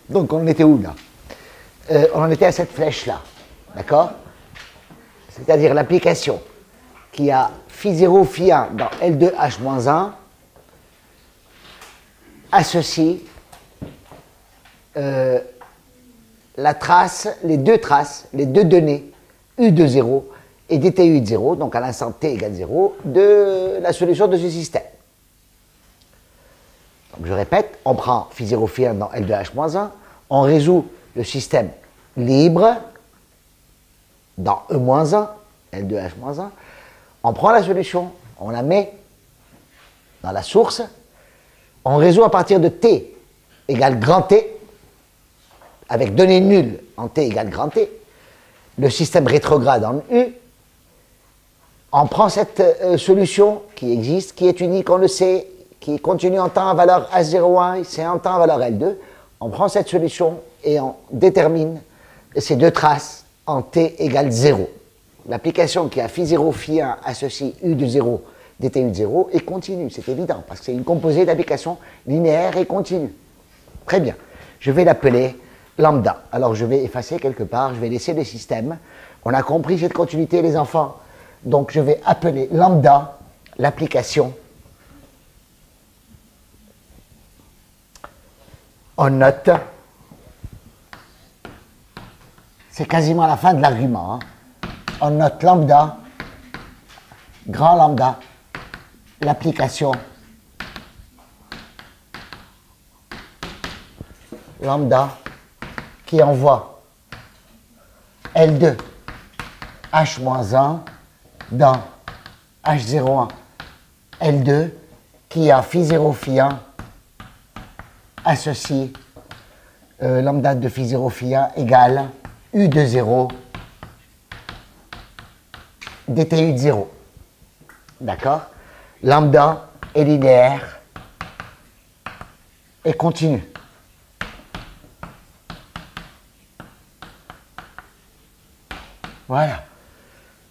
Donc on en était où là? On en était à cette flèche-là, d'accord? C'est-à-dire l'application qui a phi0, phi1 dans L2H-1 associe la trace, les deux données U de 0 et dtu de 0, donc à l'instant t égale 0, de la solution de ce système. Donc je répète, on prend phi0, phi1 dans L2H-1, on résout le système libre dans E-1, L2H-1, on prend la solution, on la met dans la source, on résout à partir de t égale grand T, avec données nulles en t égale grand T, le système rétrograde en U, on prend cette solution qui existe, qui est unique, on le sait, qui est contenue en temps à valeur H01, c'est en temps à valeur L2, on prend cette solution et on détermine ces deux traces en t égale 0. L'application qui a phi0, phi1 associe U de 0, dtu de 0 est continue, c'est évident, parce que c'est une composée d'application linéaire et continue. Très bien. Je vais l'appeler lambda. Alors je vais effacer quelque part, je vais laisser le système. On a compris cette continuité, les enfants. Donc je vais appeler lambda l'application. On note, c'est quasiment la fin de l'argument, hein. On note lambda, grand lambda, l'application lambda qui envoie L2 H-1 dans H01 L2 qui a phi0 phi1 associe lambda de phi0 phi1 égale U de 0 dtu de 0. D'accord? Lambda est linéaire et continue. Voilà.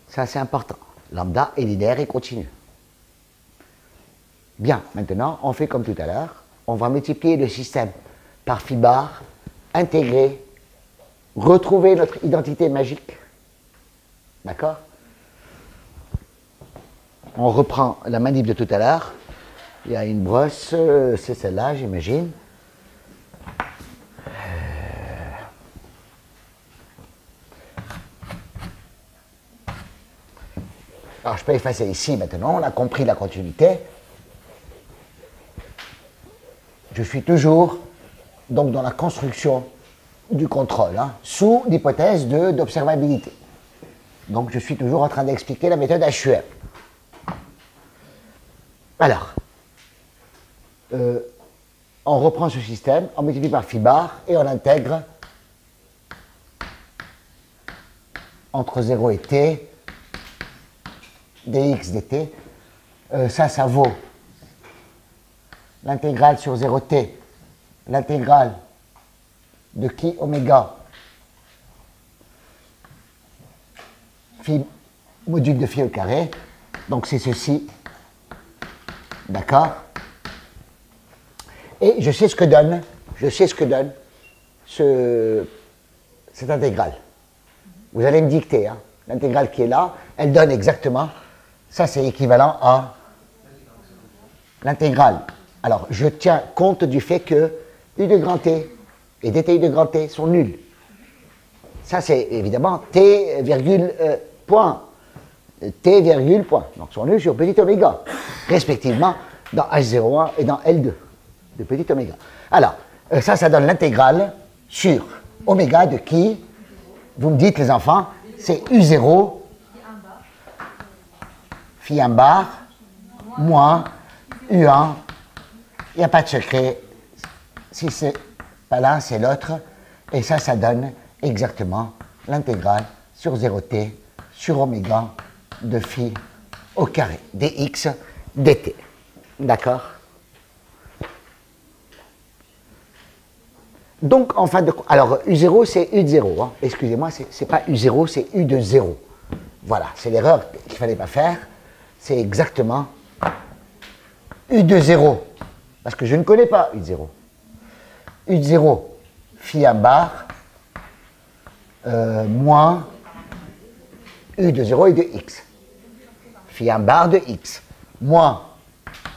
Ça, c'est important. Lambda est linéaire et continue. Bien, maintenant, on fait comme tout à l'heure. On va multiplier le système par phi bar, intégrer, retrouver notre identité magique. D'accord? On reprend la manip de tout à l'heure. Il y a une brosse, c'est celle-là, j'imagine. Alors, je peux effacer ici maintenant, on a compris la continuité. Je suis toujours donc dans la construction du contrôle, hein, sous l'hypothèse d'observabilité. Donc, je suis toujours en train d'expliquer la méthode HUM. Alors, on reprend ce système, on multiplie par phi bar et on intègre entre 0 et t dx dt. Ça vaut l'intégrale sur 0t, l'intégrale de qui oméga phi module de phi au carré. Donc c'est ceci. D'accord? Et je sais ce que donne, cette intégrale. Vous allez me dicter, hein, l'intégrale qui est là, elle donne exactement, ça c'est équivalent à l'intégrale. Alors, je tiens compte du fait que U de grand T et dti de grand T sont nuls. Ça c'est évidemment T virgule point. T virgule point. Donc, sont nuls sur petit oméga, respectivement dans H01 et dans L2 de petit oméga. Alors, ça donne l'intégrale sur oméga de qui? Vous me dites, les enfants, c'est U0 phi 1 bar moins U1. Il n'y a pas de secret. Si c'est pas l'un, c'est l'autre. Et ça donne exactement l'intégrale sur 0t sur oméga de phi au carré, dx dt. D'accord? Donc, en fin de compte, alors U0, c'est U de 0. Hein. Excusez-moi, c'est pas U0, c'est U de 0. Voilà, c'est l'erreur qu'il ne fallait pas faire. C'est exactement U de 0. Parce que je ne connais pas U de 0. U de 0, phi 1 bar moins u de 0 et de x. Phi 1 bar de x moins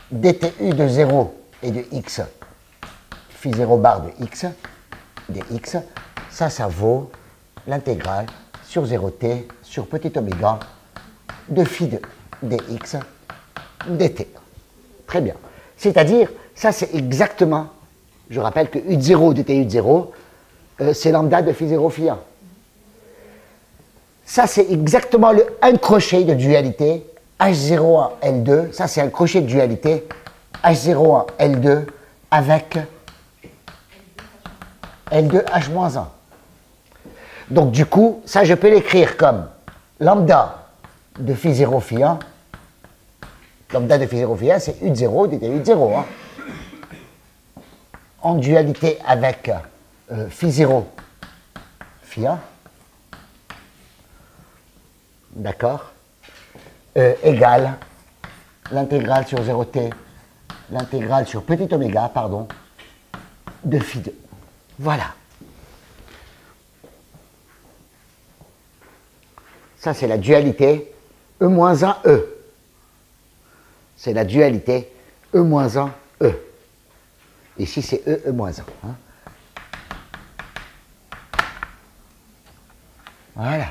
dtu de 0 et de x phi 0 bar de x dx, ça vaut l'intégrale sur 0t sur petit oméga de phi 2 dx dt. Très bien. C'est-à-dire, ça c'est exactement, je rappelle que u de 0 dt u de 0, c'est lambda de phi 0 phi 1. Ça c'est exactement un crochet de dualité H01 L2, ça c'est un crochet de dualité H01 L2 avec L2 H-1. Donc du coup, ça je peux l'écrire comme lambda de phi 0 phi 1. Lambda de phi 0 phi 1, c'est u de 0 dt u de 0. Hein. En dualité avec phi 0 phi 1. D'accord, égale l'intégrale sur 0t, l'intégrale sur petit oméga, pardon, de phi 2. Voilà. Ça, c'est la dualité E-1E. C'est la dualité E-1E. Ici, c'est E-1. Hein. Voilà.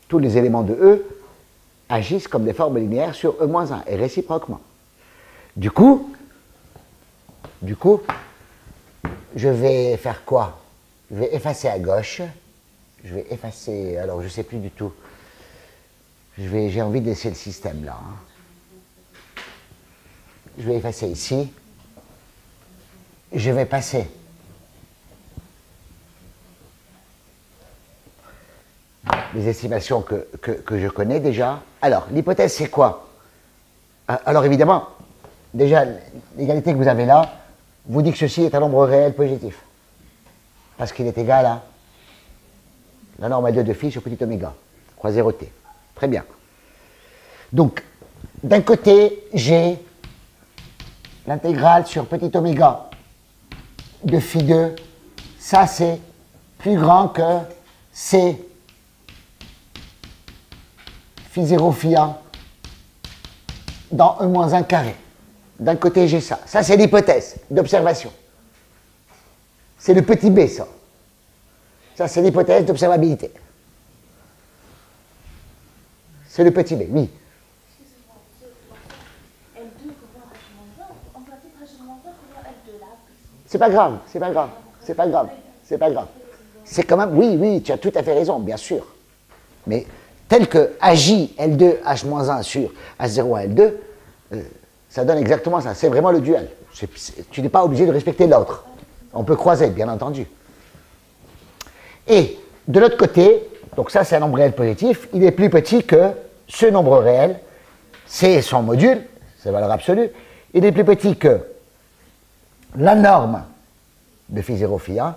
Tous les éléments de E agissent comme des formes linéaires sur E-1 et réciproquement. Du coup, je vais faire quoi? Je vais effacer à gauche. Je vais effacer, alors je ne sais plus du tout. J'ai envie de laisser le système là. Hein. Je vais effacer ici. Je vais passer les estimations que je connais déjà. Alors, l'hypothèse, c'est quoi? Alors, évidemment, déjà, l'égalité que vous avez là vous dit que ceci est un nombre réel positif. Parce qu'il est égal à la norme à 2 de phi sur petit oméga, croix 0t. Très bien. Donc, d'un côté, j'ai l'intégrale sur petit oméga de phi 2. Ça, c'est plus grand que c phi 0 phi 1 dans E-1 carré. D'un côté, j'ai ça. Ça, c'est l'hypothèse d'observation. C'est le petit b, ça. Ça, c'est l'hypothèse d'observabilité. C'est le petit b, oui. C'est pas grave, c'est pas grave, c'est pas grave, c'est pas grave. C'est quand même, oui, tu as tout à fait raison, bien sûr. Mais tel que AJ L2 H-1 sur H0 L2, ça donne exactement ça. C'est vraiment le duel. Tu n'es pas obligé de respecter l'autre. On peut croiser, bien entendu. Et de l'autre côté, donc ça c'est un nombre réel positif, il est plus petit que ce nombre réel, c'est son module, sa valeur absolue, il est plus petit que la norme de phi 0 phi 1,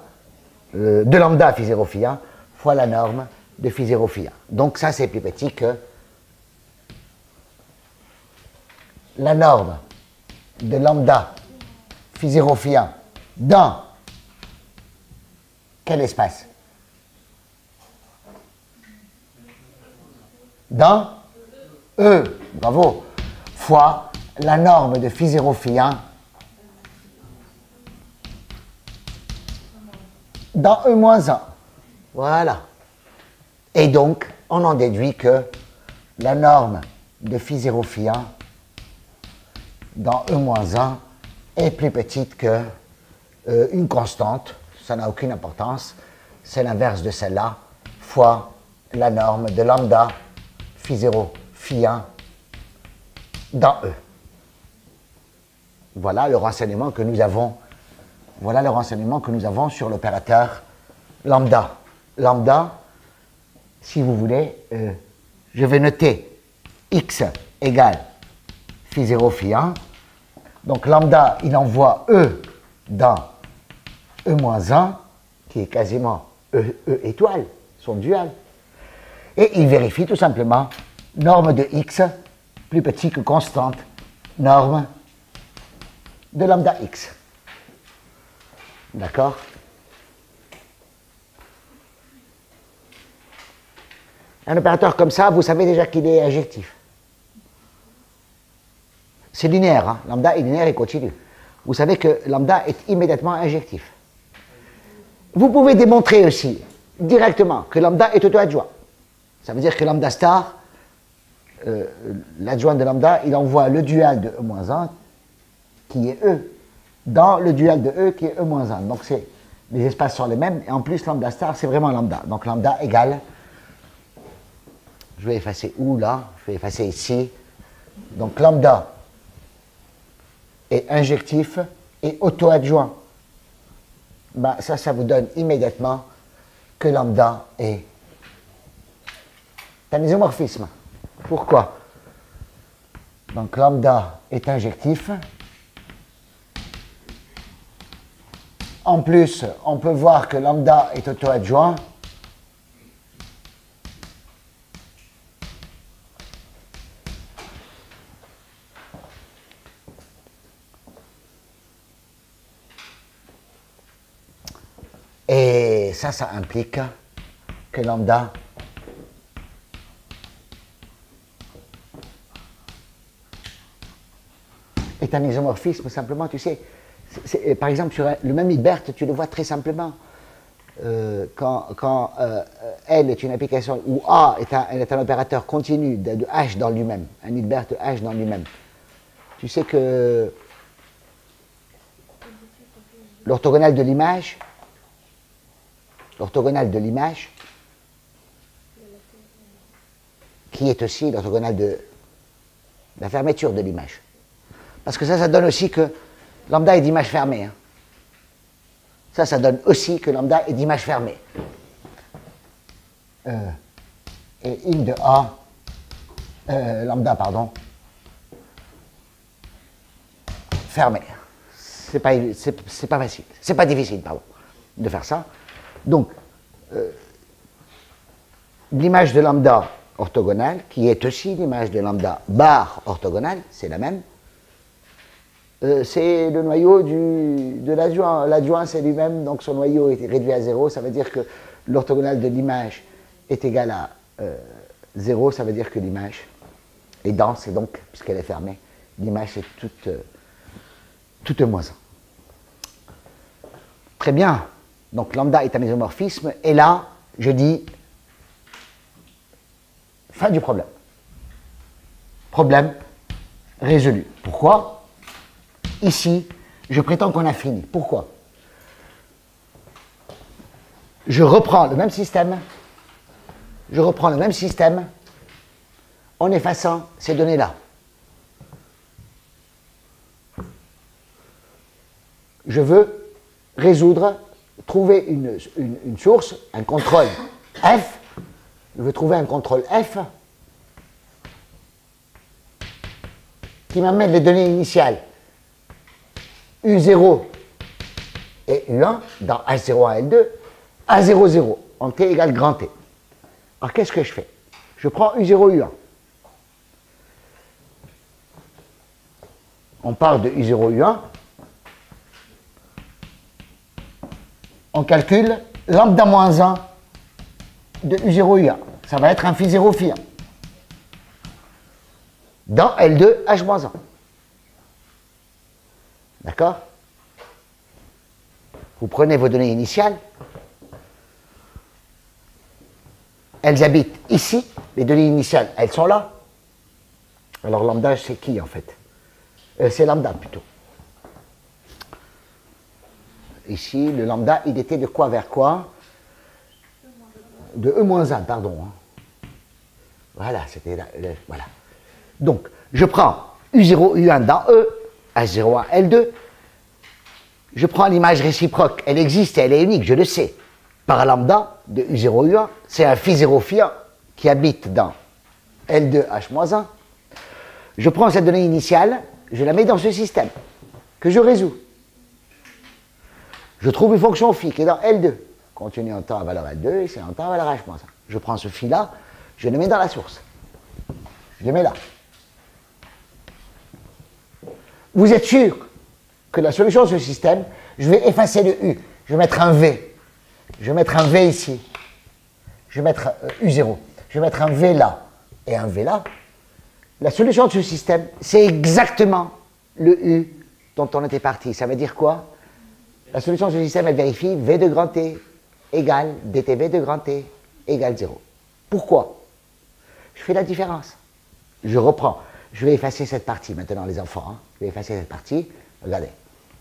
de lambda phi 0 phi 1, fois la norme de phi 0 phi 1. Donc ça c'est plus petit que la norme de lambda phi 0 phi 1 dans quel espace? Dans E, bravo, fois la norme de phi 0 phi 1 dans E-1. Voilà. Et donc, on en déduit que la norme de phi 0 phi 1 dans E-1 est plus petite que une constante, ça n'a aucune importance, c'est l'inverse de celle-là, fois la norme de lambda phi 0 phi 1 dans E. Voilà le renseignement que nous avons. Voilà le renseignement que nous avons sur l'opérateur lambda. Lambda, si vous voulez, je vais noter x égale phi 0 phi 1. Donc lambda, il envoie E dans E-1, qui est quasiment E étoile, son dual. Et il vérifie tout simplement norme de x plus petit que constante, norme de lambda x. D'accord? Un opérateur comme ça, vous savez déjà qu'il est injectif. C'est linéaire, hein? Lambda est linéaire et continu. Vous savez que lambda est immédiatement injectif. Vous pouvez démontrer aussi directement que lambda est auto-adjoint. Ça veut dire que lambda star, l'adjoint de lambda, il envoie le dual de E-1, qui est E, dans le dual de E, qui est E-1. Donc les espaces sont les mêmes, et en plus lambda star, c'est vraiment lambda. Donc lambda égale, je vais effacer où là, je vais effacer ici. Donc lambda est injectif et auto-adjoint. Ben, ça vous donne immédiatement que lambda est un isomorphisme. Pourquoi? Donc lambda est injectif. En plus, on peut voir que lambda est auto-adjoint. Et ça implique que lambda est un isomorphisme, simplement, tu sais. Par exemple, sur le même Hilbert, tu le vois très simplement. Quand L est une application où A est un opérateur continu de H dans lui-même, un Hilbert de H dans lui-même, tu sais que l'orthogonale de l'image, qui est aussi l'orthogonale de la fermeture de l'image. Parce que ça donne aussi que lambda est d'image fermée. Hein. Ça donne aussi que lambda est d'image fermée. Et in de A, lambda, pardon, fermé. C'est pas facile, c'est pas difficile, pardon, de faire ça. Donc, l'image de lambda orthogonale, qui est aussi l'image de lambda bar orthogonale, c'est la même, c'est le noyau de l'adjoint. L'adjoint, c'est lui-même, donc son noyau est réduit à 0. Ça veut dire que l'orthogonale de l'image est égale à 0. Ça veut dire que l'image est dense, et donc, puisqu'elle est fermée, l'image est toute moins 1. Très bien. Donc lambda est un isomorphisme, et là, je dis fin du problème. Problème résolu. Pourquoi? Ici, je prétends qu'on a fini. Pourquoi? Je reprends le même système en effaçant ces données-là. Je veux résoudre, trouver une source, un contrôle F. Je veux trouver un contrôle F qui m'amène les données initiales U0 et U1 dans H01, L2, A0, 0, en T égale grand T. Alors qu'est-ce que je fais? Je prends U0, U1. On part de U0, U1. On calcule lambda moins 1 de U0, U1. Ça va être un phi 0, phi 1. Dans L2, H moins 1. D'accord? Vous prenez vos données initiales. Elles habitent ici. Les données initiales, elles sont là. Alors lambda, c'est qui en fait? C'est lambda plutôt. Ici, le lambda, il était de quoi vers quoi? De E-1, pardon. Voilà, c'était là. Voilà. Donc, je prends U0, U1 dans E, H01, L2. Je prends l'image réciproque. Elle existe et elle est unique, je le sais. Par lambda de U0, U1. C'est un phi 0, phi 1 qui habite dans L2, H-1. Je prends cette donnée initiale, je la mets dans ce système que je résous. Je trouve une fonction phi qui est dans L2, contenue en temps à valeur L2 et c'est en temps à valeur H-1. Je prends ce phi-là, je le mets dans la source. Je le mets là. Vous êtes sûr que la solution de ce système, je vais effacer le U. Je vais mettre un V. Je vais mettre un V ici. Je vais mettre U0. Je vais mettre un V là et un V là. La solution de ce système, c'est exactement le U dont on était parti. Ça veut dire quoi? La solution de ce système, elle vérifie V de grand T égale dTV de grand T égale 0. Pourquoi? Je fais la différence. Je reprends. Je vais effacer cette partie maintenant, les enfants. Hein. Je vais effacer cette partie. Regardez.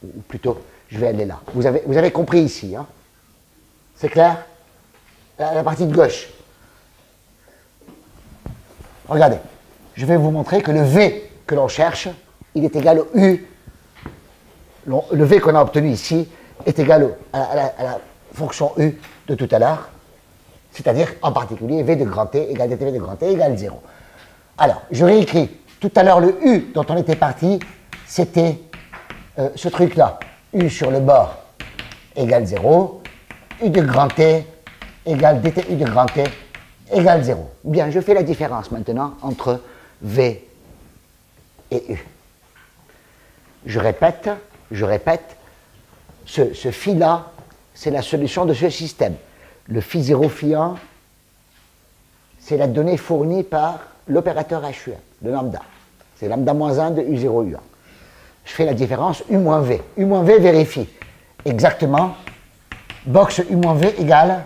Ou plutôt, je vais aller là. Vous avez compris ici. Hein. C'est clair? La partie de gauche. Regardez. Je vais vous montrer que le V que l'on cherche, il est égal au U. Le V qu'on a obtenu ici est égal à la fonction U de tout à l'heure. C'est-à-dire, en particulier, V de grand T égale dTV de grand T égale 0. Alors, je réécris. Tout à l'heure, le U dont on était parti, c'était ce truc-là. U sur le bord égale 0. U de grand T égale dTU de grand T égale 0. Bien, je fais la différence maintenant entre V et U. Je répète, ce phi-là, c'est la solution de ce système. Le phi 0, phi 1, c'est la donnée fournie par l'opérateur HU1, le lambda. C'est lambda moins 1 de U0, U1. Je fais la différence U moins V. U moins V vérifie exactement box U moins V égale.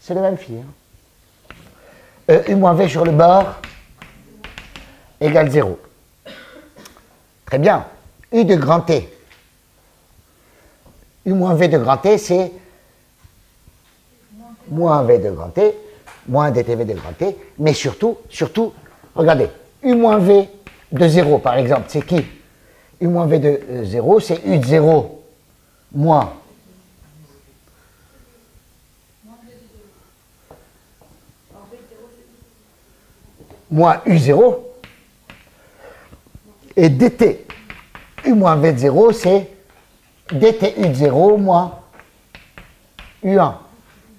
C'est le même phi. Hein. U moins V sur le bord égale 0. Très bien. U de grand T. U moins V de grand T, c'est moins V de grand T, moins dTV de grand T, mais surtout, regardez, U moins V de 0, par exemple, c'est qui? U moins V de 0, c'est U de 0 moins U0, et dt U moins V de 0, c'est dt U de 0 moins U1.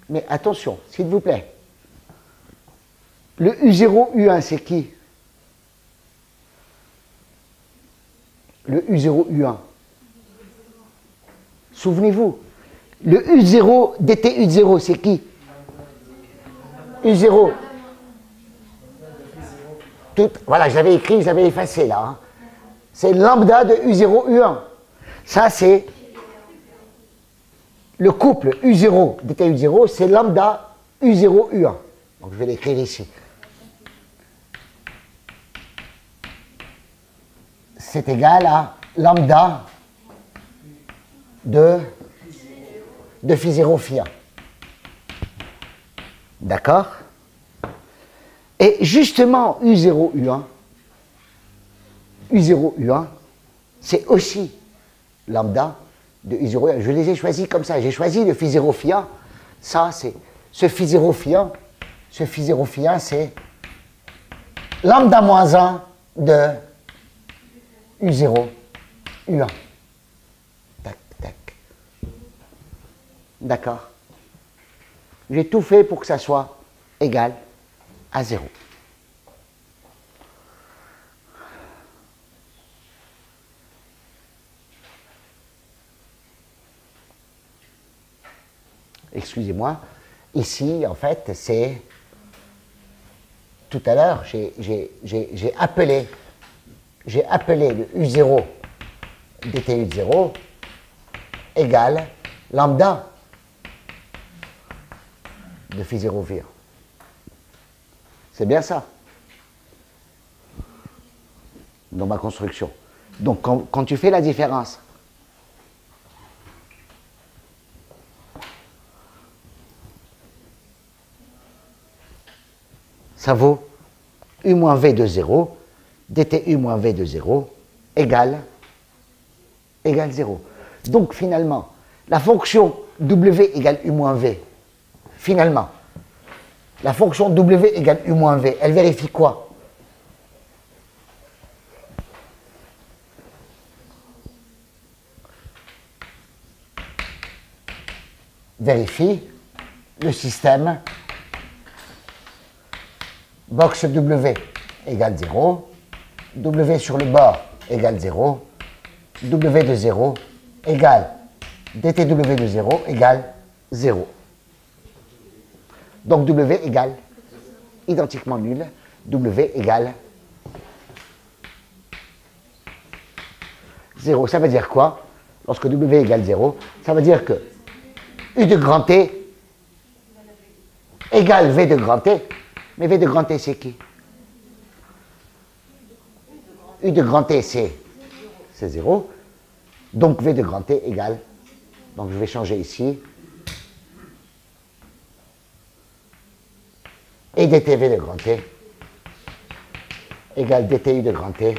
Mais attention, s'il vous plaît. Le U0, U1, c'est qui? Le U0, U1. Souvenez-vous. Le U0, dt U de 0, c'est qui? U0. Voilà, je l'avais écrit, je l'avais effacé là. Hein. C'est lambda de U0, U1. Ça, c'est le couple U0, dt U0, c'est lambda U0, U1. Donc, je vais l'écrire ici. C'est égal à lambda de phi 0, phi 1. D'accord? Et justement, U0, U1, c'est aussi lambda de U0, U1. Je les ai choisis comme ça. J'ai choisi le phi 0, phi 1. Ça, c'est ce phi 0, phi 1. Ce phi 0, phi 1, c'est lambda moins 1 de U0, U1. Tac, tac. D'accord? J'ai tout fait pour que ça soit égal à 0. Excusez-moi. Ici, en fait, c'est... Tout à l'heure, j'ai appelé le U0 dtu de 0 égale lambda de phi 0, phi 1. C'est bien ça, dans ma construction. Donc, quand tu fais la différence, ça vaut U moins V de 0, dtu moins V de 0, égale 0. Donc, finalement, la fonction W égale U moins V, finalement, la fonction W égale U moins V, elle vérifie quoi? Vérifie le système box W égale 0, W sur le bord égale 0, W de 0 égale dTW de 0 égale 0. Donc W égale identiquement nul, W égale 0. Ça veut dire quoi? Lorsque W égale 0, ça veut dire que U de grand T égale V de grand T. Mais V de grand T, c'est qui? U de grand T, c'est 0. Donc V de grand T égale, donc je vais changer ici, et dTV de grand T égale dTU de grand T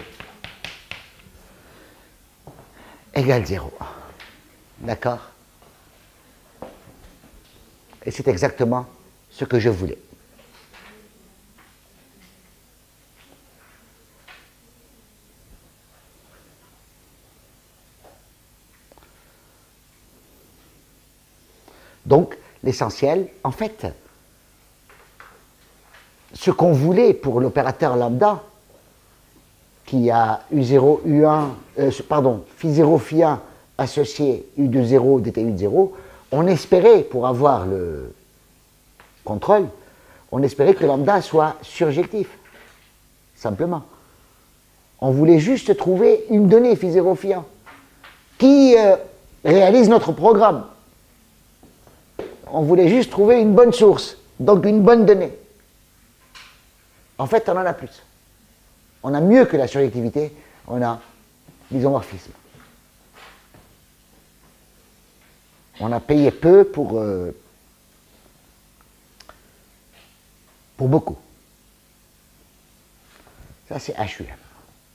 égale 0. D'accord? Et c'est exactement ce que je voulais. Donc, l'essentiel, en fait, ce qu'on voulait pour l'opérateur lambda, qui a U0, U1, pardon, phi0, phi1 associé U de 0, dTU de 0, on espérait, pour avoir le contrôle, on espérait que lambda soit surjectif, simplement. On voulait juste trouver une donnée phi0, phi1 qui réalise notre programme. On voulait juste trouver une bonne source, donc une bonne donnée. En fait, on en a plus. On a mieux que la surjectivité, on a l'isomorphisme. On a payé peu pour beaucoup. Ça, c'est HUM.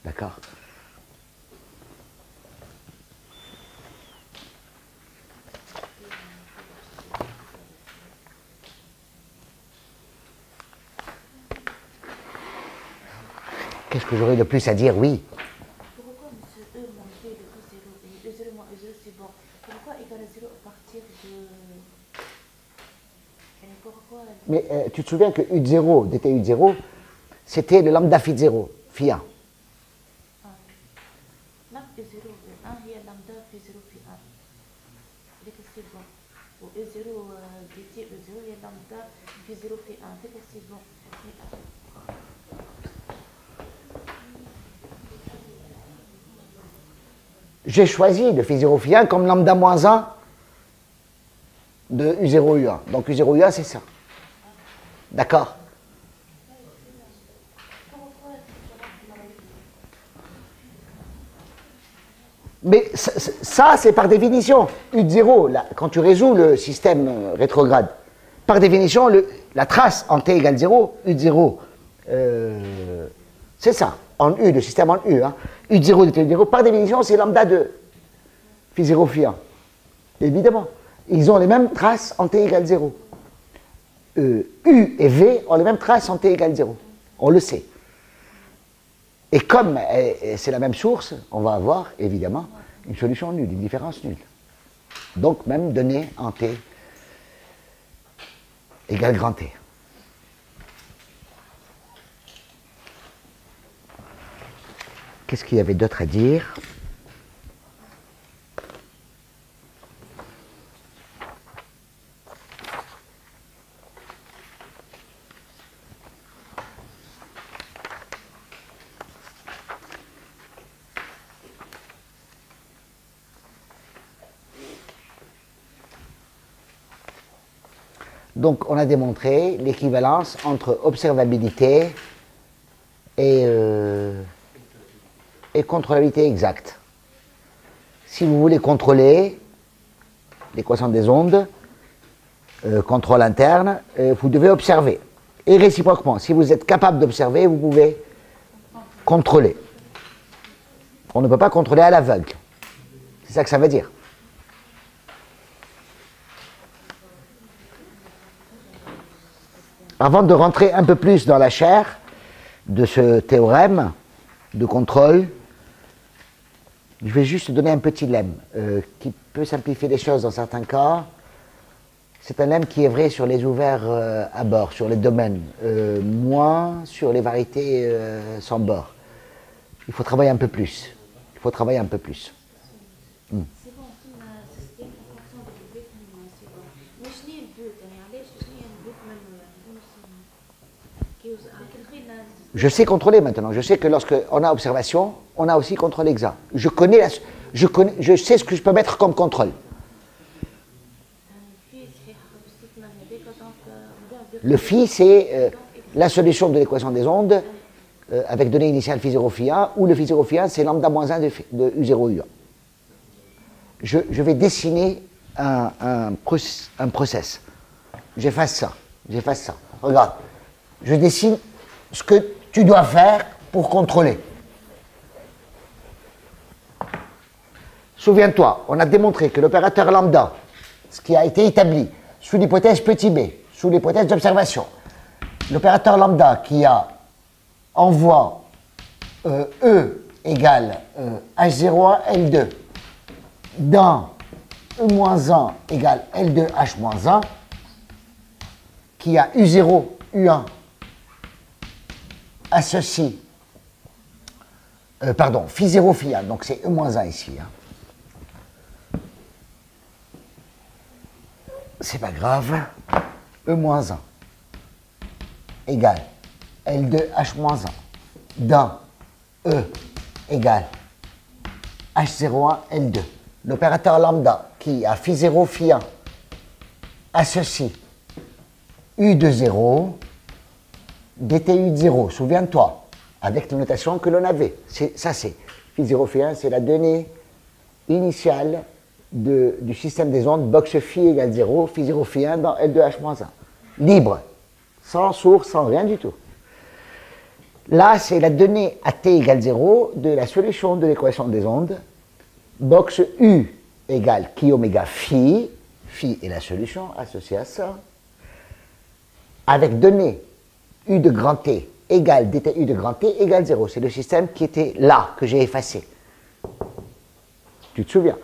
D'accord? Qu'est-ce que j'aurais de plus à dire? Oui. Pourquoi monsieur E moins B de E0 et E0 moins E0 c'est bon? Pourquoi égal 0 à partir de... Pourquoi... Mais tu te souviens que U de 0, dTU de 0, c'était le lambda phi de 0, phi 1. Là, E0 de 1, il y a lambda phi 0 phi 1. Dès que c'est bon. Ou E0 dt E0, il y a lambda phi 0 phi 1. Dès que c'est bon. J'ai choisi le phi 0 phi 1 comme lambda moins 1 de U0 U1. Donc U0 U1, c'est ça. D'accord? Mais ça, c'est par définition. U de 0, là, quand tu résous le système rétrograde, par définition, la trace en t égale 0, U de 0, c'est ça. En U, le système en U. Hein. U de 0 de t de 0, par définition, c'est lambda 2. Phi 0 phi 1. Évidemment. Ils ont les mêmes traces en t égale 0. U et V ont les mêmes traces en t égale 0. On le sait. Et comme c'est la même source, on va avoir évidemment une solution nulle, une différence nulle. Donc même donnée en t égale grand T. Qu'est-ce qu'il y avait d'autre à dire? Donc, on a démontré l'équivalence entre observabilité et contrôlabilité exacte. Si vous voulez contrôler l'équation des ondes, contrôle interne, vous devez observer. Et réciproquement, si vous êtes capable d'observer, vous pouvez contrôler. On ne peut pas contrôler à l'aveugle. C'est ça que ça veut dire. Avant de rentrer un peu plus dans la chair de ce théorème de contrôle, je vais juste donner un petit lemme qui peut simplifier les choses dans certains cas. C'est un lemme qui est vrai sur les ouverts à bord, sur les domaines, moins sur les variétés sans bord. Il faut travailler un peu plus. Il faut travailler un peu plus. C'est bon, c'est un système en fonction de l'objectif, c'est bon. Mais je n'ai le but, علاش je n'ai le but منه Je sais contrôler maintenant. Je sais que lorsqu'on a observation, on a aussi contrôle exact. Je sais ce que je peux mettre comme contrôle. Le phi, c'est la solution de l'équation des ondes avec donnée initiale phi 0 phi 1, ou le phi 0 phi 1, c'est lambda moins 1 de U0 U1. Je vais dessiner un process. J'efface ça. J'efface ça. Regarde. Je dessine ce que tu dois faire pour contrôler. Souviens-toi, on a démontré que l'opérateur lambda, ce qui a été établi sous l'hypothèse petit b, sous l'hypothèse d'observation, l'opérateur lambda qui envoie E égale H01 L2 dans E-1 égale L2 H-1, qui a U0 U1 associe, pardon, phi 0 phi 1, donc c'est E-1 ici. Hein. C'est pas grave. E-1 égale L2 H-1 dans E égale H01 L2. L'opérateur lambda qui a phi 0 phi 1 associe U de 0 DTU de 0, souviens-toi, avec la notation que l'on avait. Ça, c'est phi 0 phi 1, c'est la donnée initiale du système des ondes, box phi égale 0, phi 0 phi 1 dans L2H-1. Libre, sans source, sans rien du tout. Là, c'est la donnée à t égale 0 de la solution de l'équation des ondes, box U égale chi oméga phi, phi est la solution associée à ça, avec donnée U de grand T égale DTU de grand T égale 0. C'est le système qui était là, que j'ai effacé. Tu te souviens?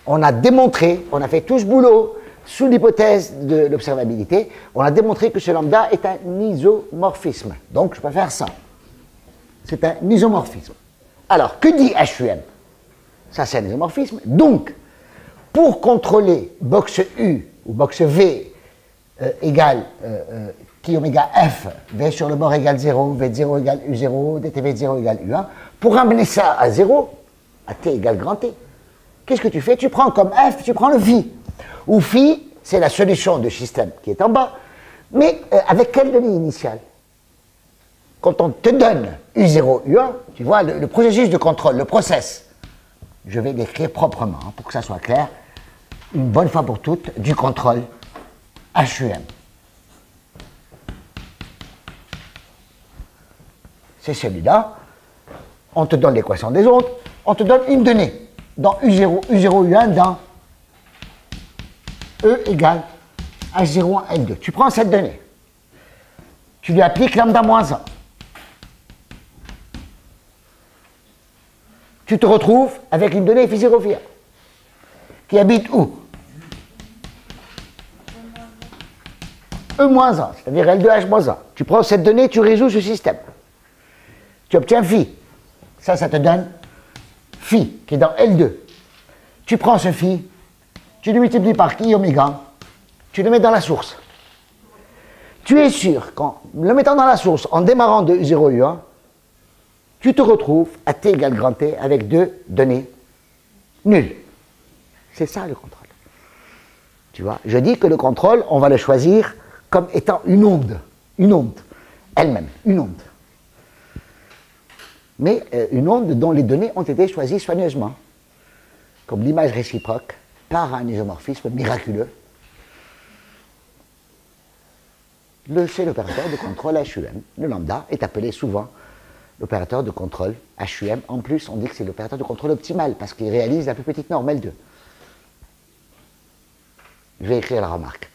On a démontré, on a fait tout ce boulot sous l'hypothèse de l'observabilité, on a démontré que ce lambda est un isomorphisme. Donc, je peux faire ça. C'est un isomorphisme. Alors, que dit HUM? Ça, c'est un isomorphisme. Donc, pour contrôler box U ou box V égale chi oméga F, V sur le bord égale 0, V de 0 égale U0, DTV de 0 égale U1, pour ramener ça à 0, à T égale grand T, qu'est-ce que tu fais? Tu prends comme F, tu prends le phi. Où phi, c'est la solution du système qui est en bas, mais avec quelle donnée initiale? Quand on te donne U0, U1, tu vois, le processus de contrôle, le process, je vais l'écrire proprement, hein, pour que ça soit clair, une bonne fois pour toutes, du contrôle HUM. C'est celui-là. On te donne l'équation des ondes, on te donne une donnée dans U0, U0, U1 dans E égale H01 L2. Tu prends cette donnée, tu lui appliques lambda moins 1. Tu te retrouves avec une donnée phi 0 phi 1 qui habite où? E-1, c'est-à-dire L2H-1. Tu prends cette donnée, tu résous ce système. Tu obtiens phi. Ça te donne phi, qui est dans L2. Tu prends ce phi, tu le multiplies par chi oméga, tu le mets dans la source. Tu es sûr qu'en le mettant dans la source, en démarrant de U0, U1, tu te retrouves à t égale grand T avec deux données nulles. C'est ça le contrôle. Tu vois, je dis que le contrôle, on va le choisir comme étant une onde elle-même, une onde. Mais une onde dont les données ont été choisies soigneusement, comme l'image réciproque, par un isomorphisme miraculeux. C'est l'opérateur de contrôle HUM. Le lambda est appelé souvent l'opérateur de contrôle HUM. En plus, on dit que c'est l'opérateur de contrôle optimal, parce qu'il réalise la plus petite norme L2. Je vais écrire la remarque.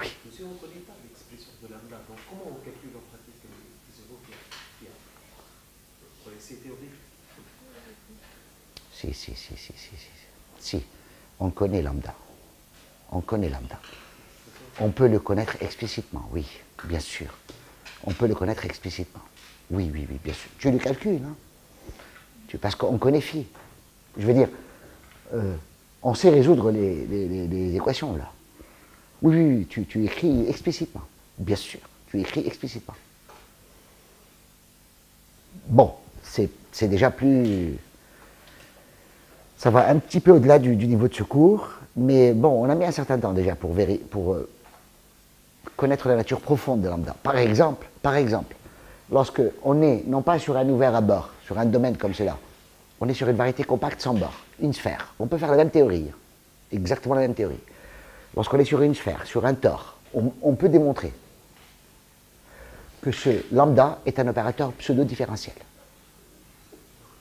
Oui. Monsieur, on ne connaît pas l'expression de lambda, donc comment on calcule en pratique les zéros qu'il y a? C'est théorique. Si, on connaît lambda. On connaît lambda. On peut le connaître explicitement, oui, bien sûr. On peut le connaître explicitement. Oui, bien sûr. Tu le calcules, hein. Parce qu'on connaît phi. Je veux dire, on sait résoudre les équations, là. Oui, tu écris explicitement. Bien sûr, tu écris explicitement. Bon, c'est déjà plus... Ça va un petit peu au-delà du niveau de secours, mais bon, on a mis un certain temps déjà pour connaître la nature profonde de lambda. Par exemple, lorsque on est non pas sur un ouvert à bord, sur un domaine comme cela, on est sur une variété compacte sans bord, une sphère. On peut faire la même théorie, exactement la même théorie. Lorsqu'on est sur une sphère, sur un tore, on peut démontrer que ce lambda est un opérateur pseudo-différentiel.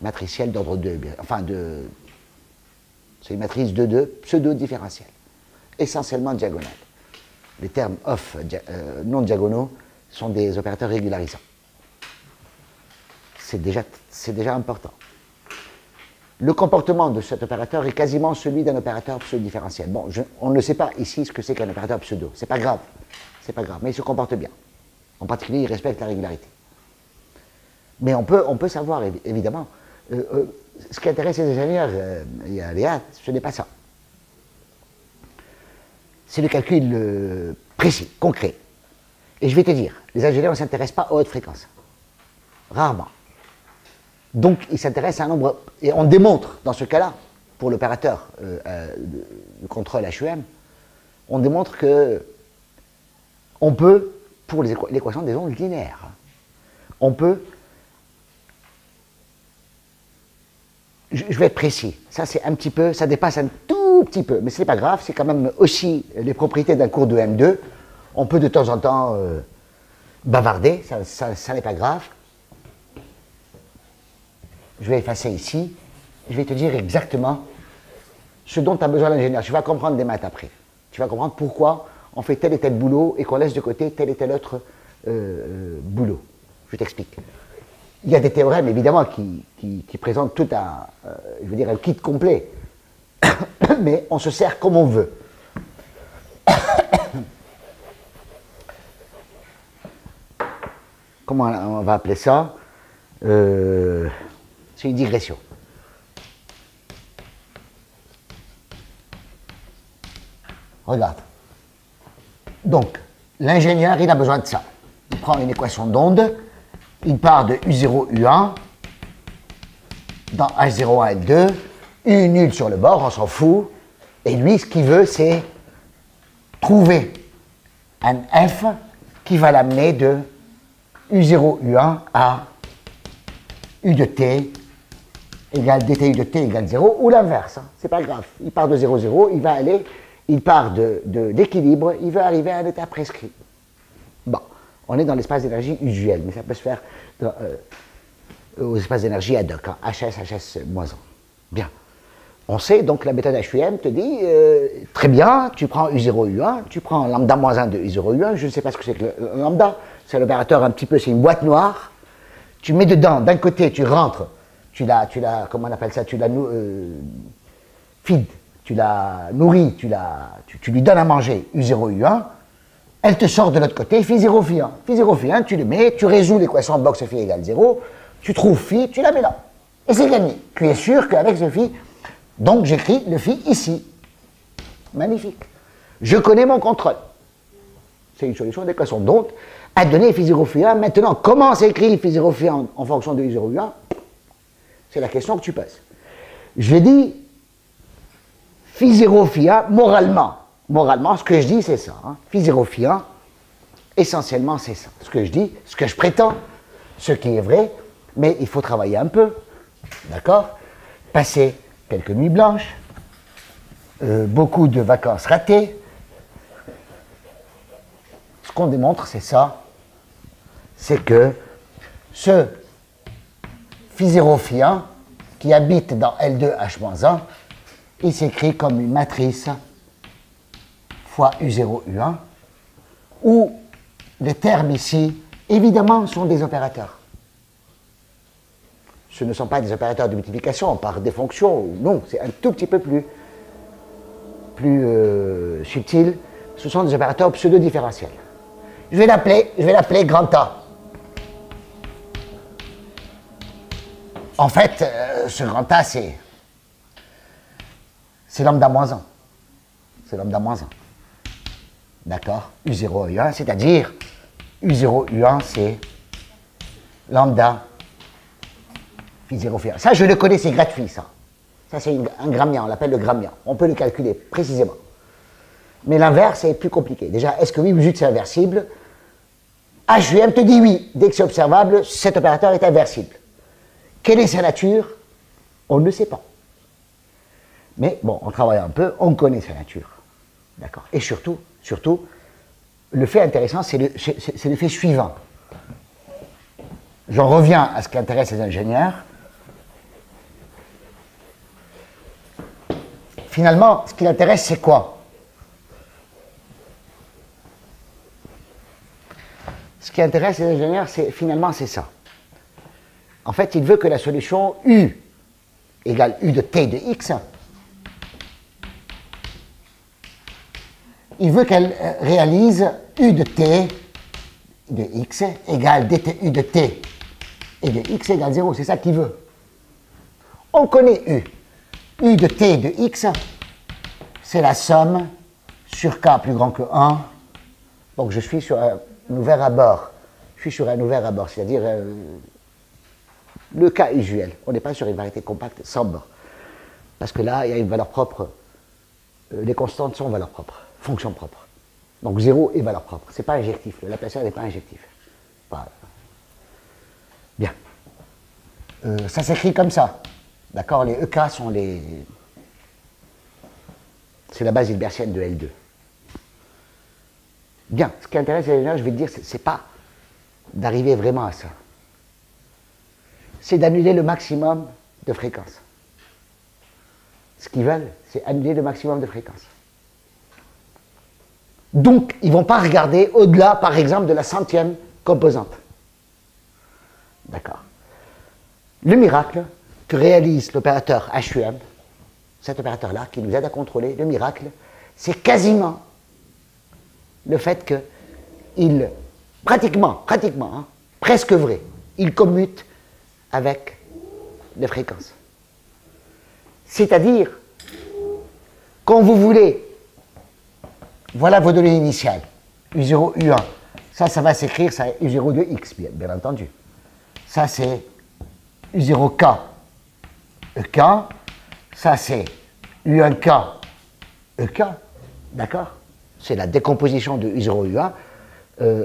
Matriciel d'ordre 2, enfin c'est une matrice de 2 pseudo-différentielle, essentiellement diagonale. Les termes off non diagonaux sont des opérateurs régularisants. C'est déjà important. Le comportement de cet opérateur est quasiment celui d'un opérateur pseudo-différentiel. Bon, on ne sait pas ici ce que c'est qu'un opérateur pseudo. C'est pas grave, mais il se comporte bien. En particulier, il respecte la régularité. Mais on peut savoir, évidemment, ce qui intéresse les ingénieurs, Léa, ce n'est pas ça. C'est le calcul précis, concret. Et je vais te dire, les ingénieurs ne s'intéressent pas aux hautes fréquences. Rarement. Donc, ils s'intéressent à un nombre... Et on démontre, dans ce cas-là, pour l'opérateur de contrôle HEM, on démontre que on peut, pour l'équation des ondes linéaires, on peut... Je vais être précis. Ça, c'est un petit peu... Ça dépasse un tout petit peu. Mais ce n'est pas grave. C'est quand même aussi les propriétés d'un cours de M2. On peut de temps en temps bavarder. Ça n'est pas grave. Je vais effacer ici. Je vais te dire exactement ce dont tu as besoin l'ingénieur. Tu vas comprendre des maths après. Tu vas comprendre pourquoi on fait tel et tel boulot et qu'on laisse de côté tel et tel autre boulot. Je t'explique. Il y a des théorèmes, évidemment, qui présentent tout un kit complet. Mais on se sert comme on veut. Comment on va appeler ça? C'est une digression. Regarde. Donc, l'ingénieur, il a besoin de ça. Il prend une équation d'onde, il part de U0, U1, dans H0, H2, U nul sur le bord, on s'en fout, et lui, ce qu'il veut, c'est trouver un F qui va l'amener de U0, U1 à U de T égale dtu de T égale 0, ou l'inverse, hein. C'est pas grave. Il part de 0, 0, il part de l'équilibre, il va arriver à un état prescrit. Bon, on est dans l'espace d'énergie usuel, mais ça peut se faire aux espaces d'énergie ad hoc, hein, HS, HS-1. Bien. On sait, donc la méthode HUM te dit, très bien, tu prends U0, U1, tu prends lambda-1 de U0, U1, je ne sais pas ce que c'est que le lambda, c'est l'opérateur un petit peu, c'est une boîte noire, tu mets dedans, d'un côté, tu rentres, comment on appelle ça, tu la feed, tu la nourris, tu lui donnes à manger U0, U1, elle te sort de l'autre côté, phi 0, phi 1. Phi 0, phi 1, tu le mets, tu résous l'équation box phi égale 0, tu trouves phi, tu la mets là. Et c'est gagné. Tu es sûr qu'avec ce phi, donc j'écris le phi ici. Magnifique. Je connais mon contrôle. C'est une solution d'équation d'onde à donner phi 0, phi 1. Maintenant, comment s'écrit phi 0, phi 1 en fonction de U0, U1? C'est la question que tu poses. Je dis phi 0, phi 1, moralement, ce que je dis, c'est ça. Hein. Phi 0, phi 1, essentiellement, c'est ça. Ce que je dis, ce que je prétends, ce qui est vrai, mais il faut travailler un peu, d'accord? Passer quelques nuits blanches, beaucoup de vacances ratées. Ce qu'on démontre, c'est ça, c'est que ce phi 0, phi 1, qui habite dans L2H-1, il s'écrit comme une matrice fois U0, U1, où les termes ici, évidemment, sont des opérateurs. Ce ne sont pas des opérateurs de multiplication par des fonctions, non, c'est un tout petit peu plus subtil. Ce sont des opérateurs pseudo-différentiels. Je vais l'appeler grand A. En fait, ce grand A, c'est lambda moins 1. C'est lambda moins 1. D'accord? U0, U1, c'est-à-dire U0, U1, c'est lambda phi0, phi1. Ça, je le connais, c'est gratuit, ça. Ça, c'est un gramien, on l'appelle le gramien. On peut le calculer précisément. Mais l'inverse est plus compliqué. Déjà, est-ce que oui ou zut, c'est inversible? HUM te dit oui. Dès que c'est observable, cet opérateur est inversible. Quelle est sa nature? On ne sait pas. Mais bon, on travaille un peu, on connaît sa nature. D'accord? Et surtout, le fait intéressant, c'est le fait suivant. J'en reviens à ce qui intéresse les ingénieurs. Finalement, ce qui l'intéresse, c'est quoi? Ce qui intéresse les ingénieurs, finalement, c'est ça. En fait, il veut que la solution U égale U de t de x, il veut qu'elle réalise U de t de x égale dt U de t et de x égale 0. C'est ça qu'il veut. On connaît U. U de t de x, c'est la somme sur k plus grand que 1. Donc je suis sur un ouvert à bord. Je suis sur un ouvert à bord, c'est-à-dire le cas usuel. On n'est pas sur une variété compacte sans bord. Parce que là, il y a une valeur propre. Les constantes sont valeur propre, fonction propre. Donc 0 est valeur propre. Ce n'est pas injectif. Le Laplacien n'est pas injectif. Voilà. Bien. Ça s'écrit comme ça. D'accord? Les EK sont les... C'est la base hilbertienne de L2. Bien. Ce qui intéresse les ingénieurs, je vais te dire, c'est pas d'arriver vraiment à ça. C'est d'annuler le maximum de fréquences. Ce qu'ils veulent, c'est annuler le maximum de fréquences. Donc, ils ne vont pas regarder au-delà, par exemple, de la centième composante. D'accord. Le miracle que réalise l'opérateur HUM, cet opérateur-là, qui nous aide à contrôler, le miracle, c'est quasiment le fait qu'il, pratiquement, hein, presque vrai, il commute avec les fréquences. C'est-à-dire, quand vous voulez, voilà vos données initiales, U0, U1, ça va s'écrire, ça U0 de X, bien entendu. Ça, c'est U0K, EK, ça, c'est U1K, EK, d'accord? C'est la décomposition de U0, U1,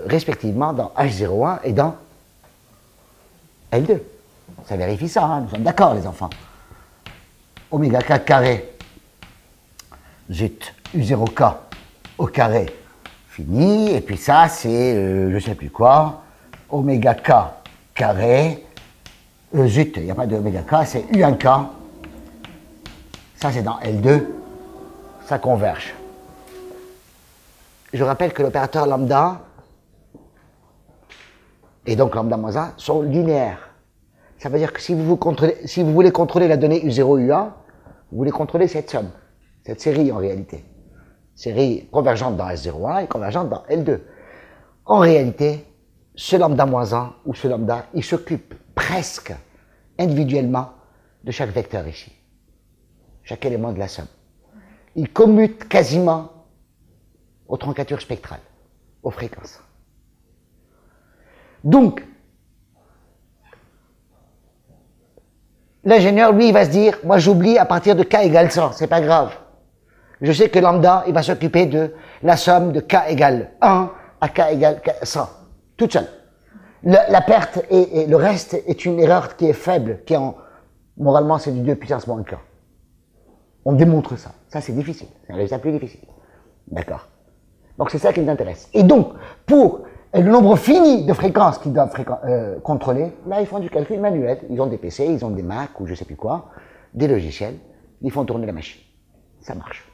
respectivement dans H01 et dans L2. Ça vérifie ça, hein, nous sommes d'accord, les enfants. Oméga K carré, zut, U0K au carré, fini, et puis ça, c'est, je ne sais plus quoi, oméga K carré, zut, il n'y a pas de oméga K, c'est U1K, ça c'est dans L2, ça converge. Je rappelle que l'opérateur lambda, et donc lambda moins 1, sont linéaires. Ça veut dire que si vous voulez contrôler la donnée U0, U1, vous voulez contrôler cette somme, cette série en réalité. Série convergente dans S01 et convergente dans L2. En réalité, ce lambda moins 1 ou ce lambda, il s'occupe presque individuellement de chaque vecteur ici. Chaque élément de la somme. Il commute quasiment aux troncatures spectrales, aux fréquences. Donc, l'ingénieur, lui, il va se dire, moi j'oublie à partir de k égale 100, c'est pas grave. Je sais que lambda, il va s'occuper de la somme de k égale 1 à k égale 100, toute seule. La perte et le reste est une erreur qui est faible, qui en, moralement, c'est du 2 puissance moins k. On démontre ça. Ça, c'est difficile. C'est un résultat plus difficile. D'accord? Donc, c'est ça qui nous intéresse. Et donc, pour le nombre fini de fréquences qu'ils doivent contrôler, là, ils font du calcul manuel. Ils ont des PC, ils ont des Mac ou je sais plus quoi, des logiciels. Ils font tourner la machine. Ça marche.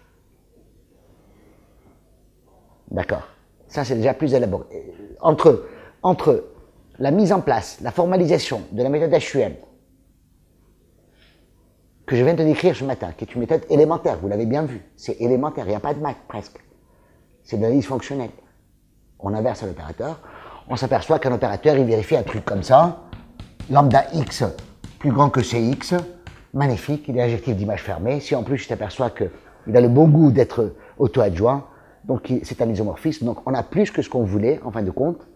D'accord? Ça, c'est déjà plus élaboré. Entre la mise en place, la formalisation de la méthode HUM, que je viens de décrire ce matin, qui est une méthode élémentaire, vous l'avez bien vu, c'est élémentaire, il n'y a pas de maths presque. C'est de l'analyse fonctionnelle. On inverse un opérateur, on s'aperçoit qu'un opérateur, il vérifie un truc comme ça, lambda x plus grand que Cx, magnifique, il est injectif d'image fermée. Si en plus je t'aperçois qu'il a le bon goût d'être auto-adjoint, donc c'est un isomorphisme, donc on a plus que ce qu'on voulait, en fin de compte.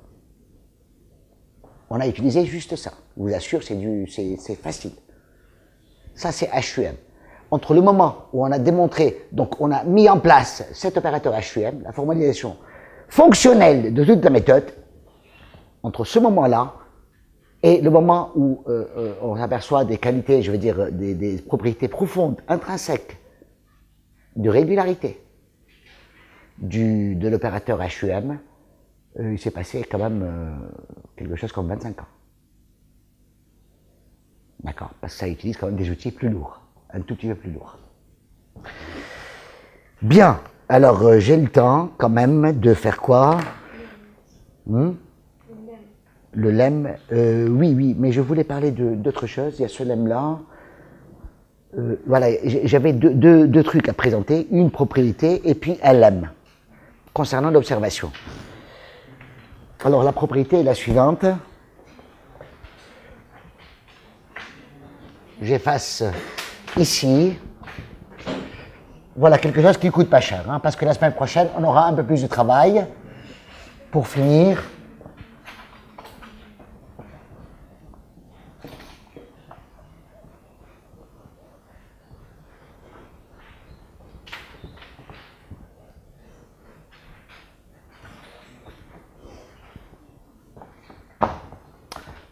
On a utilisé juste ça. Je vous assure, c'est facile. Ça, c'est HUM. Entre le moment où on a démontré, donc on a mis en place cet opérateur HUM, la formalisation fonctionnelle de toute la méthode, entre ce moment-là et le moment où on s'aperçoit des qualités, je veux dire, des propriétés profondes, intrinsèques, de régularité de l'opérateur HUM, il s'est passé quand même quelque chose comme 25 ans. D'accord? Parce que ça utilise quand même des outils plus lourds, un tout petit peu plus lourds. Bien, alors j'ai le temps quand même de faire quoi? Le lemme, oui, mais je voulais parler d'autre chose. Il y a ce lemme-là. Voilà, j'avais deux trucs à présenter, une propriété et puis un lemme, concernant l'observation. Alors la propriété est la suivante. J'efface ici. Voilà quelque chose qui ne coûte pas cher, hein, parce que la semaine prochaine, on aura un peu plus de travail pour finir.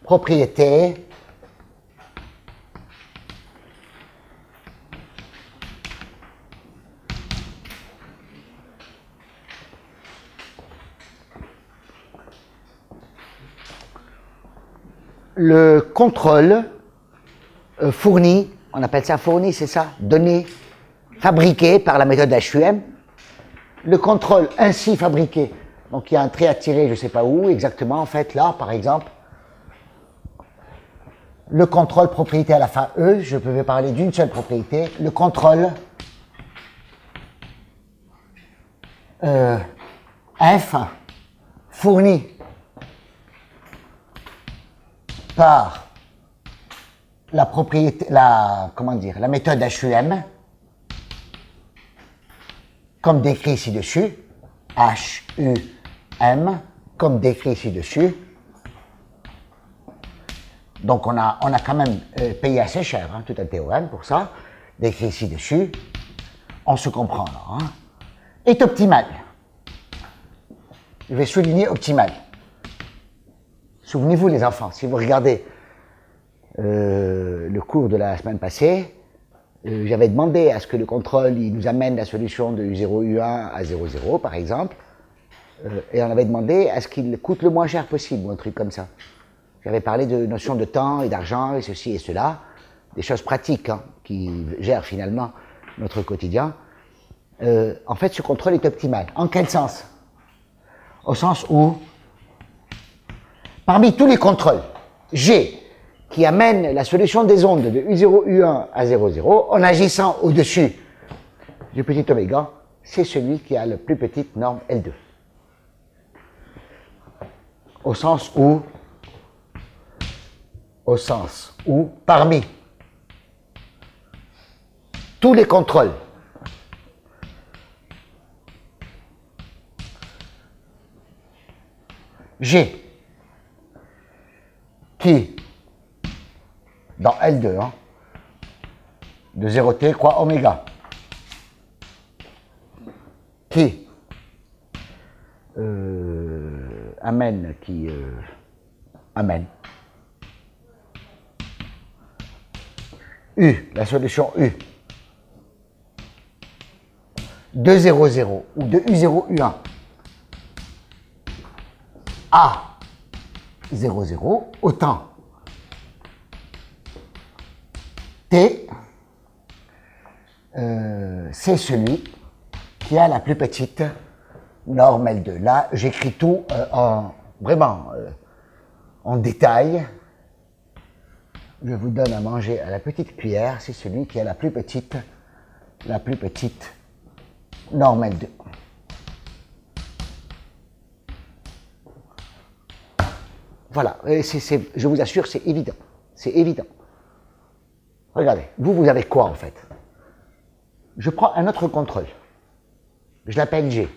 Propriété. Le contrôle fourni, on appelle ça fourni, c'est ça, donné, fabriqué par la méthode HUM. Le contrôle ainsi fabriqué, donc il y a un trait à tirer, je ne sais pas où exactement, en fait, là, par exemple. Le contrôle propriété à la fin E, je peux parler d'une seule propriété. Le contrôle F fourni par la propriété, la méthode HUM, comme décrit ci-dessus, HUM, comme décrit ci-dessus. Donc on a quand même payé assez cher, hein, tout un théorème pour ça, décrit ci-dessus, on se comprend là, hein, est optimal. Je vais souligner optimal. Souvenez-vous les enfants, si vous regardez le cours de la semaine passée, j'avais demandé à ce que le contrôle il nous amène la solution de U0, U1 à 0, 0 par exemple, et on avait demandé à ce qu'il coûte le moins cher possible, ou un truc comme ça. J'avais parlé de notions de temps et d'argent et ceci et cela, des choses pratiques hein, qui gèrent finalement notre quotidien. En fait, ce contrôle est optimal. En quel sens? Au sens où, parmi tous les contrôles G qui amènent la solution des ondes de U0, U1 à 0, 0, en agissant au-dessus du petit oméga, c'est celui qui a la plus petite norme L2. Au sens où, parmi tous les contrôles G qui, dans L2, hein, de 0T croix oméga, qui amène U, la solution U, de 0, 0 ou de U0, U1 à 0, 0, autant T, c'est celui qui a la plus petite norme L2. Là, j'écris tout vraiment en détail. Je vous donne à manger à la petite cuillère, c'est celui qui a la plus petite norme L2. Voilà, je vous assure, c'est évident. C'est évident. Regardez, vous avez quoi en fait? Je prends un autre contrôle. Je l'appelle G.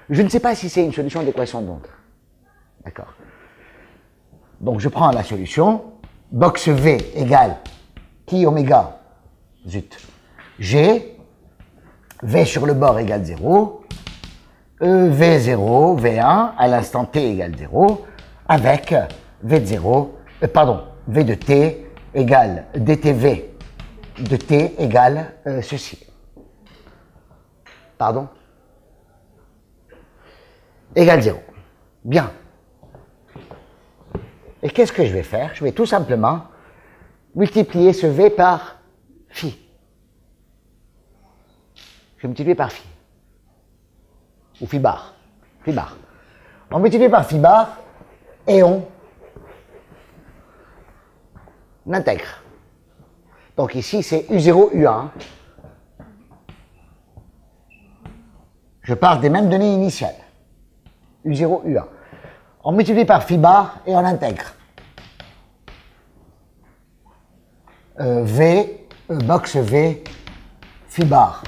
Je ne sais pas si c'est une solution d'équation d'onde. D'accord. Donc je prends la solution. Box V égale qui oméga? Zut. G. V sur le bord égale 0. V0, V1 à l'instant t égale 0. Avec V de 0, V de t égale dtv de t égale ceci. Pardon? Égale 0. Bien. Et qu'est-ce que je vais faire? Je vais tout simplement multiplier ce V par phi. Je vais multiplier par phi. Ou phi bar. Phi bar. On multiplie par phi bar et on intègre. Donc ici, c'est U0, U1. Je pars des mêmes données initiales. U0, U1. On multiplie par phi bar et on intègre. Box V, phi bar.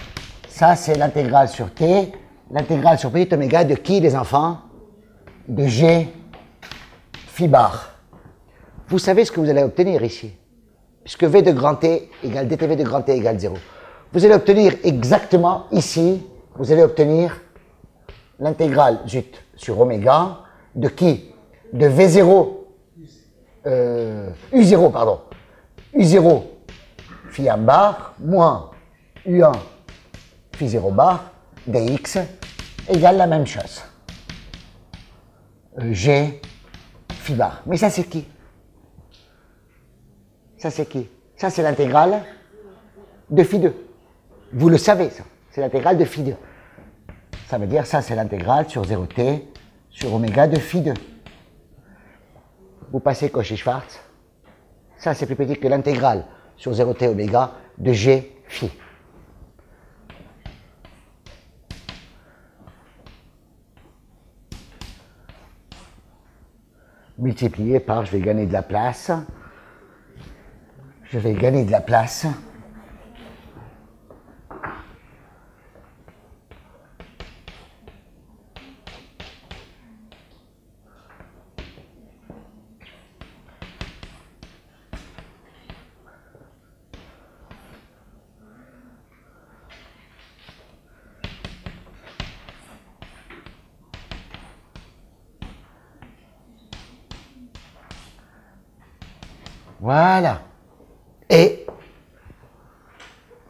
Ça, c'est l'intégrale sur T. L'intégrale sur petit oméga de qui, les enfants? De G, phi bar. Vous savez ce que vous allez obtenir ici. Puisque V de grand T égale dtv de grand T égale 0. Vous allez obtenir exactement ici, vous allez obtenir l'intégrale, sur oméga, de qui? De V0, U0, pardon. U0 phi 1 bar moins U1 phi 0 bar dx égale la même chose. G phi bar. Mais ça c'est qui? Ça c'est qui? Ça c'est l'intégrale de phi 2. Vous le savez ça. C'est l'intégrale de phi 2. Ça veut dire ça c'est l'intégrale sur 0t sur oméga de phi 2. Vous passez Cauchy-Schwarz. Ça c'est plus petit que l'intégrale sur 0t oméga de g phi. Multiplié par, je vais gagner de la place. Je vais gagner de la place. Voilà. Et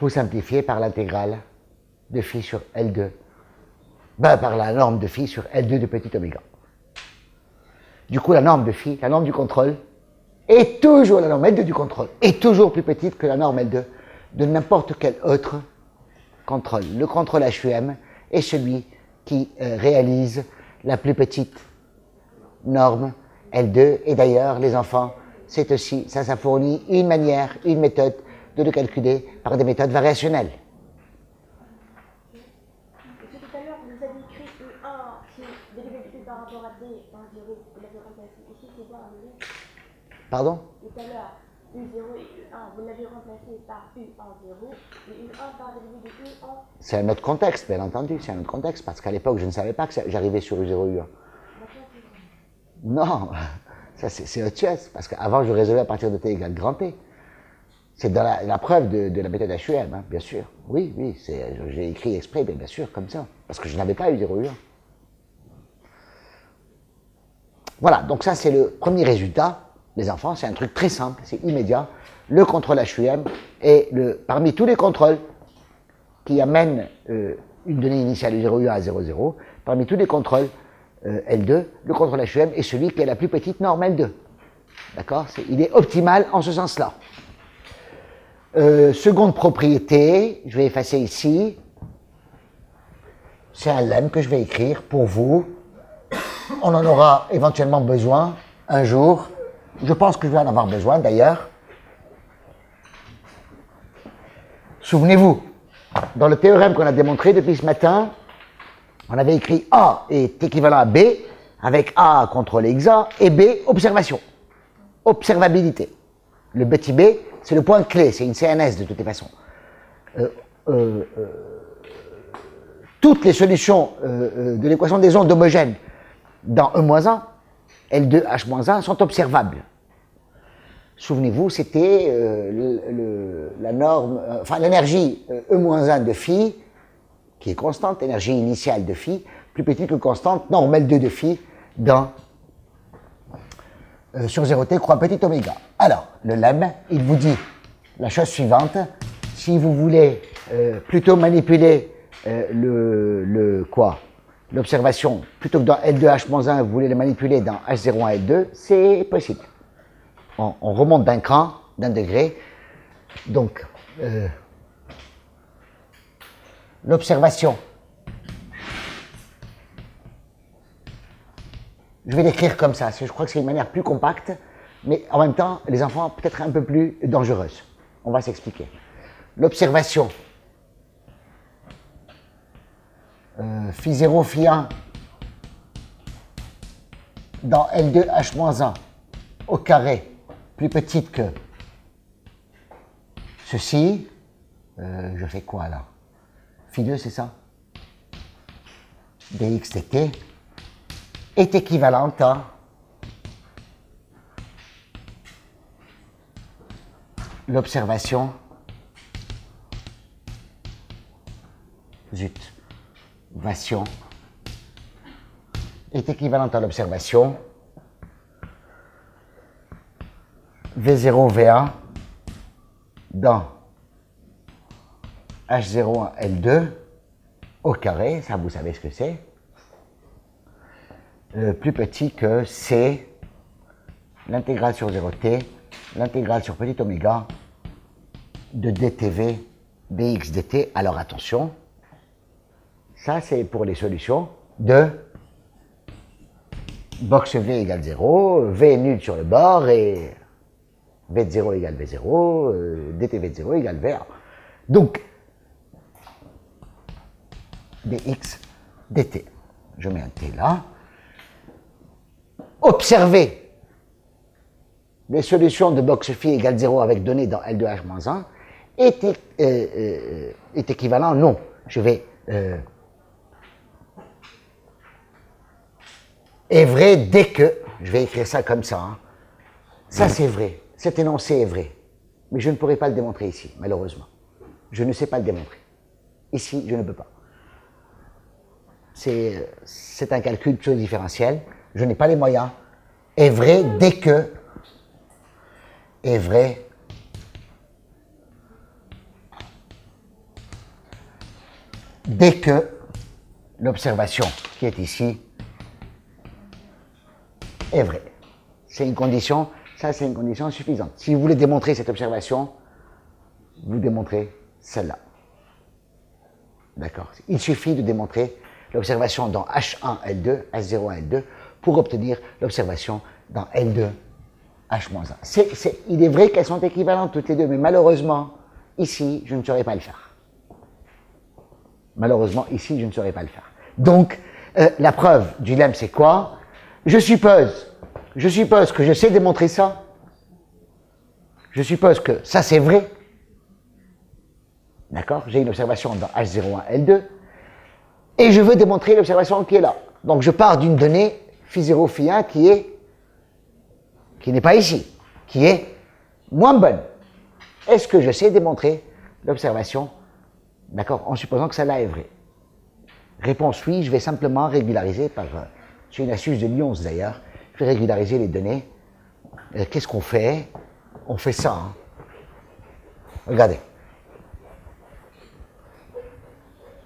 vous simplifiez par l'intégrale de phi sur L2. Par la norme de phi sur L2 de petit oméga. Du coup, la norme de phi, la norme du contrôle, est toujours, la norme L2 du contrôle, est toujours plus petite que la norme L2 de n'importe quel autre contrôle. Le contrôle HUM est celui qui réalise la plus petite norme L2. Et d'ailleurs, les enfants, c'est aussi, ça fournit une manière, une méthode de le calculer par des méthodes variationnelles. Tout à l'heure, vous avez écrit U1 qui est dérivé par rapport à D en 0, vous l'avez remplacé. Ici, c'est quoi en 0? Pardon? Tout à l'heure, U0 et U1, vous l'avez remplacé par U en 0, et U1 par dérivé de U en... C'est un autre contexte, bien entendu, c'est un autre contexte, parce qu'à l'époque, je ne savais pas que j'arrivais sur U0, U1. Non, ça c'est autre chose, parce qu'avant, je résolvais à partir de T égale grand T. C'est dans la preuve de la méthode HUM, hein, bien sûr. Oui, oui, j'ai écrit exprès, bien sûr, comme ça, parce que je n'avais pas U0, U1. Voilà, donc ça c'est le premier résultat, les enfants, c'est un truc très simple, c'est immédiat. Le contrôle HUM est parmi tous les contrôles qui amènent une donnée initiale U0, U1 à 0, 0, parmi tous les contrôles L2, le contrôle HUM est celui qui a la plus petite norme L2. D'accord? Il est optimal en ce sens-là. Seconde propriété, je vais effacer ici. C'est un lemme que je vais écrire pour vous. On en aura éventuellement besoin un jour. Je pense que je vais en avoir besoin d'ailleurs. Souvenez-vous, dans le théorème qu'on a démontré depuis ce matin, on avait écrit A est équivalent à B, avec A contrôle exa et B observation, observabilité. Le petit b, c'est le point clé, c'est une CNS de toutes les façons. Toutes les solutions de l'équation des ondes homogènes dans E-1, L2H-1 sont observables. Souvenez-vous, c'était la norme, enfin l'énergie E-1 de phi, qui est constante, l'énergie initiale de phi, plus petite que constante, norme L2 de phi dans sur 0t croix petit oméga. Alors, le lemme, il vous dit la chose suivante, si vous voulez plutôt manipuler l'observation, plutôt que dans L2H-1, vous voulez le manipuler dans H01 L2, c'est possible. On remonte d'un cran, d'un degré. Donc, l'observation, je vais l'écrire comme ça, je crois que c'est une manière plus compacte, mais en même temps, les enfants, peut-être un peu plus dangereuse. On va s'expliquer. L'observation, phi 0, phi 1, dans L2H-1 au carré, plus petite que ceci, je fais quoi là? Phi 2, c'est ça? dx dt est équivalente à l'observation est équivalente à l'observation V0, V1 dans H01, L2 au carré, ça vous savez ce que c'est, plus petit que C, l'intégrale sur 0t, l'intégrale sur petit oméga de dtv dx dt. Alors attention, ça c'est pour les solutions de box V égale 0, V est nul sur le bord et V de 0 égale V0, dtv de 0 égale V1. Donc, dx dt. Je mets un t là. Observez les solutions de box phi égale 0 avec données dans L2H-1 est équivalent, non. Je vais est vrai dès que, je vais écrire ça comme ça, hein. Ça c'est vrai, cet énoncé est vrai, mais je ne pourrai pas le démontrer ici, malheureusement. Je ne sais pas le démontrer. Ici, je ne peux pas. C'est un calcul pseudo-différentiel, je n'ai pas les moyens. Est vrai dès que, est vrai dès que l'observation qui est ici est vraie. C'est une condition, ça c'est une condition suffisante. Si vous voulez démontrer cette observation, vous démontrez celle-là. D'accord? Il suffit de démontrer l'observation dans H1, L2, H01, L2, pour obtenir l'observation dans L2, H-1. Il est vrai qu'elles sont équivalentes toutes les deux, mais malheureusement, ici, je ne saurais pas le faire. Malheureusement, ici, je ne saurais pas le faire. Donc, la preuve du lemme, c'est quoi? Je suppose que je sais démontrer ça. Je suppose que ça, c'est vrai. D'accord? J'ai une observation dans H01, L2. Et je veux démontrer l'observation qui est là. Donc, je pars d'une donnée phi 0, phi 1 qui n'est pas ici, qui est moins bonne. Est-ce que je sais démontrer l'observation, d'accord, en supposant que celle-là est vraie? Réponse oui, je vais simplement régulariser par, c'est une astuce de Lyons d'ailleurs, je vais régulariser les données. Qu'est-ce qu'on fait? On fait ça, hein. Regardez.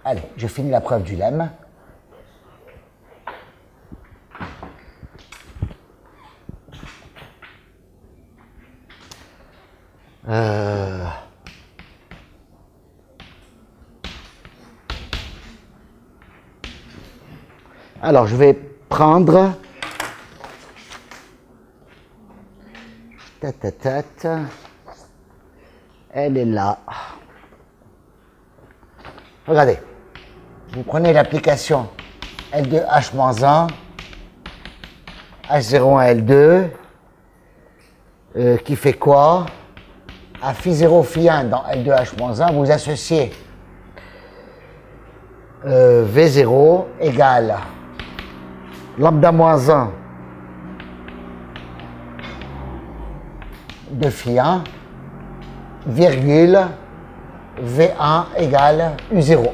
Allez, je finis la preuve du lemme. Alors, je vais prendre... Elle est là. Regardez. Vous prenez l'application L2H-1, H01, L2, qui fait quoi? à phi 0, phi 1 dans L2H-1, vous associez V0 égale lambda moins 1 de phi 1, virgule, V1 égale U0.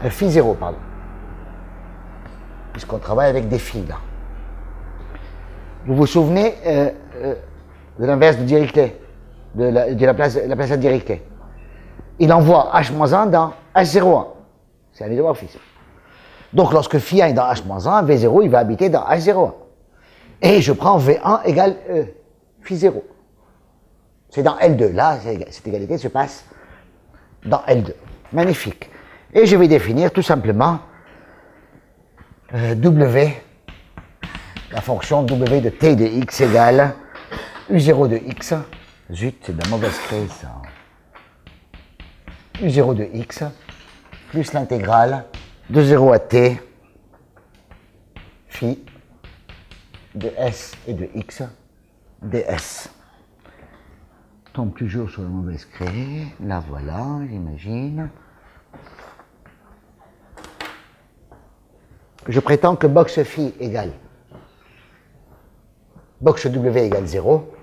Phi 0, pardon. Puisqu'on travaille avec des phi là. Vous vous souvenez de l'inverse de Dirichlet, de la place à Dirichlet. Il envoie H-1 dans H01. C'est un isomorphisme. Donc lorsque phi 1 est dans H-1, V0 il va habiter dans H01. Et je prends V1 égale phi 0. C'est dans L2. Là, cette égalité se passe dans L2. Magnifique. Et je vais définir tout simplement W, la fonction W de t de x égale U0 de x. Zut, c'est de la mauvaise créée ça. U0 de x plus l'intégrale de 0 à t phi de s et de x ds. Tombe toujours sur la mauvaise créée. La voilà, j'imagine. Je prétends que box phi égale box W égale 0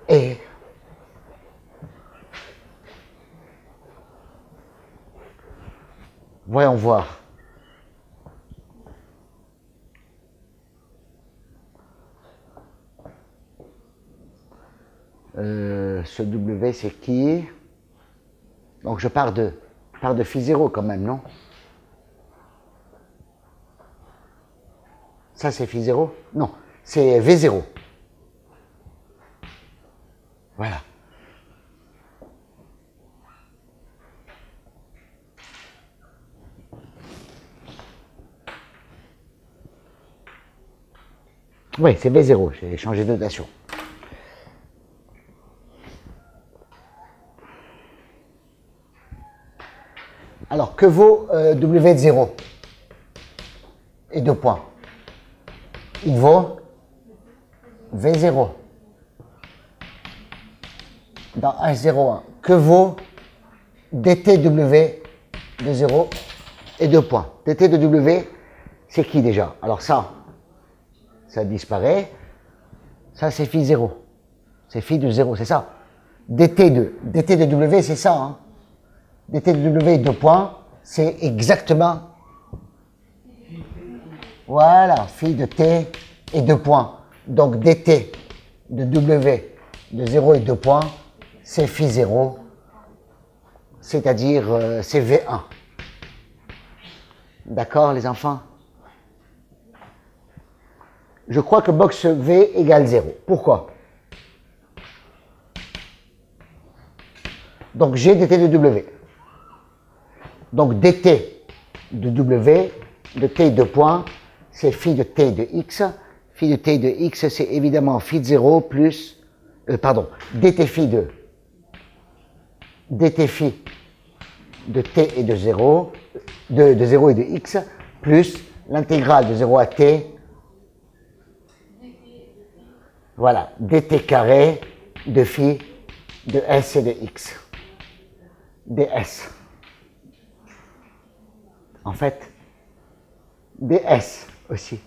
et voyons voir. Ce W c'est qui? Donc je pars de phi 0 quand même, non? Ça c'est phi 0? Non, c'est V0. Voilà. Oui, c'est V0, j'ai changé de notation. Alors, que vaut W de 0 et 2 points? Il vaut V0 dans H01. Que vaut dtW de 0 et 2 points? dt de W, c'est qui déjà? Alors ça disparaît. Ça, c'est phi 0. C'est phi de 0, c'est ça. dt de W, c'est ça. Hein. dt de W, 2 points, c'est exactement... Voilà, phi de t et 2 points. Donc dt de W de 0 et 2 points, c'est phi 0, c'est-à-dire c'est V1. D'accord, les enfants? Je crois que box V égale 0. Pourquoi? Donc j'ai dt de W. Donc dt de W de t 2 points, c'est phi de t de x. Phi de t de x, c'est évidemment phi de 0 plus... dt phi de t et de 0, de 0 et de x, plus l'intégrale de 0 à t, voilà, dt carré de phi de s et de x, ds. En fait, ds aussi.